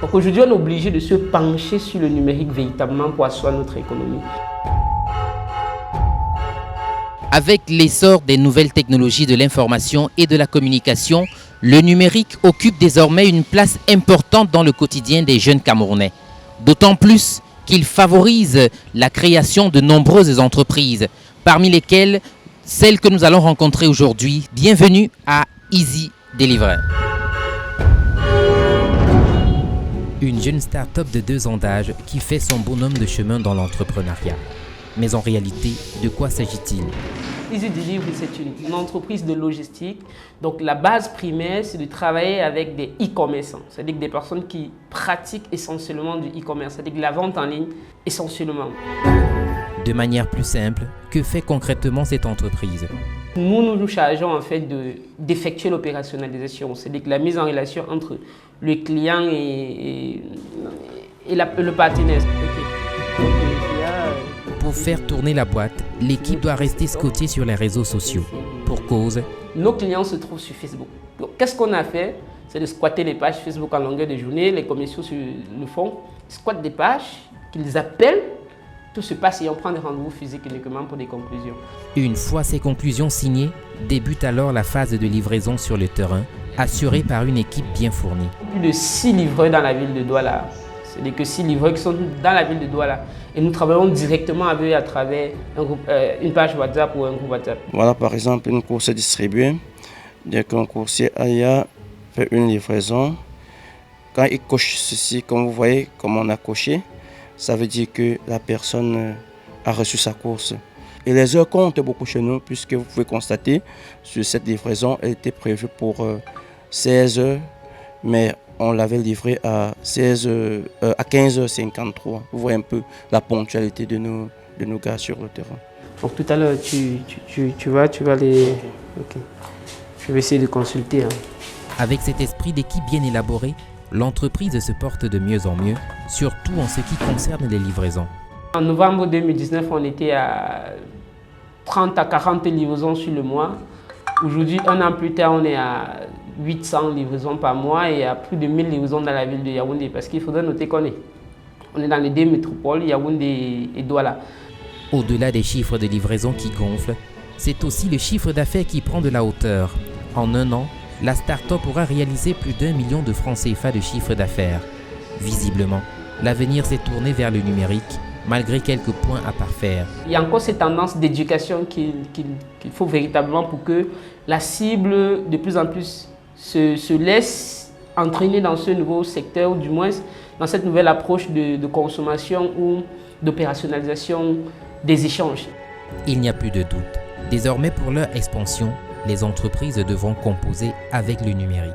Donc aujourd'hui, on est obligé de se pencher sur le numérique véritablement pour asseoir notre économie. Avec l'essor des nouvelles technologies de l'information et de la communication, le numérique occupe désormais une place importante dans le quotidien des jeunes Camerounais. D'autant plus qu'il favorise la création de nombreuses entreprises, parmi lesquelles celle que nous allons rencontrer aujourd'hui. Bienvenue à Easy Delivery. Une jeune start-up de 2 ans d'âge qui fait son bonhomme de chemin dans l'entrepreneuriat. Mais en réalité, de quoi s'agit-il? Easy Delivery, c'est une entreprise de logistique. Donc la base primaire, c'est de travailler avec des e-commerçants, c'est-à-dire des personnes qui pratiquent essentiellement du e-commerce, c'est-à-dire de la vente en ligne essentiellement. De manière plus simple, que fait concrètement cette entreprise? Nous nous chargeons en fait d'effectuer l'opérationnalisation, c'est-à-dire la mise en relation entre le client et le partenaire. Pour faire tourner la boîte, l'équipe doit rester scotchée sur les réseaux sociaux. Pour cause, nos clients se trouvent sur Facebook. Qu'est-ce qu'on a fait? C'est de squatter les pages Facebook en longueur de journée. Les commerciaux le font. Ils squattent des pages qu'ils appellent. Tout se passe et on prend des rendez-vous physiques uniquement pour des conclusions. Une fois ces conclusions signées, débute alors la phase de livraison sur le terrain, assurée par une équipe bien fournie. Plus de 6 livreurs dans la ville de Douala. C'est-à-dire que 6 livreurs qui sont dans la ville de Douala. Et nous travaillons directement avec eux à travers une page WhatsApp ou un groupe WhatsApp. Voilà par exemple une course distribuée. Dès qu'un coursier Aya fait une livraison, quand il coche ceci, comme vous voyez, comme on a coché, ça veut dire que la personne a reçu sa course. Et les heures comptent beaucoup chez nous, puisque vous pouvez constater, sur cette livraison, elle était prévue pour 16 heures, mais on l'avait livrée à 15h53. Vous voyez un peu la ponctualité de nos gars sur le terrain. Donc tout à l'heure, tu vas les... Okay. Je vais essayer de consulter. Avec cet esprit d'équipe bien élaboré, l'entreprise se porte de mieux en mieux, surtout en ce qui concerne les livraisons. En novembre 2019, on était à 30 à 40 livraisons sur le mois. Aujourd'hui, un an plus tard, on est à 800 livraisons par mois et à plus de 1000 livraisons dans la ville de Yaoundé. Parce qu'il faudrait noter qu'on est dans les 2 métropoles, Yaoundé et Douala. Au-delà des chiffres de livraison qui gonflent, c'est aussi le chiffre d'affaires qui prend de la hauteur. En un an, la start-up aura réalisé plus d'1 million de francs CFA de chiffre d'affaires. Visiblement, l'avenir s'est tourné vers le numérique, malgré quelques points à parfaire. Il y a encore cette tendance d'éducation qu'il faut véritablement pour que la cible de plus en plus se laisse entraîner dans ce nouveau secteur, ou du moins dans cette nouvelle approche de consommation ou d'opérationnalisation des échanges. Il n'y a plus de doute. Désormais, pour leur expansion, les entreprises devront composer avec le numérique.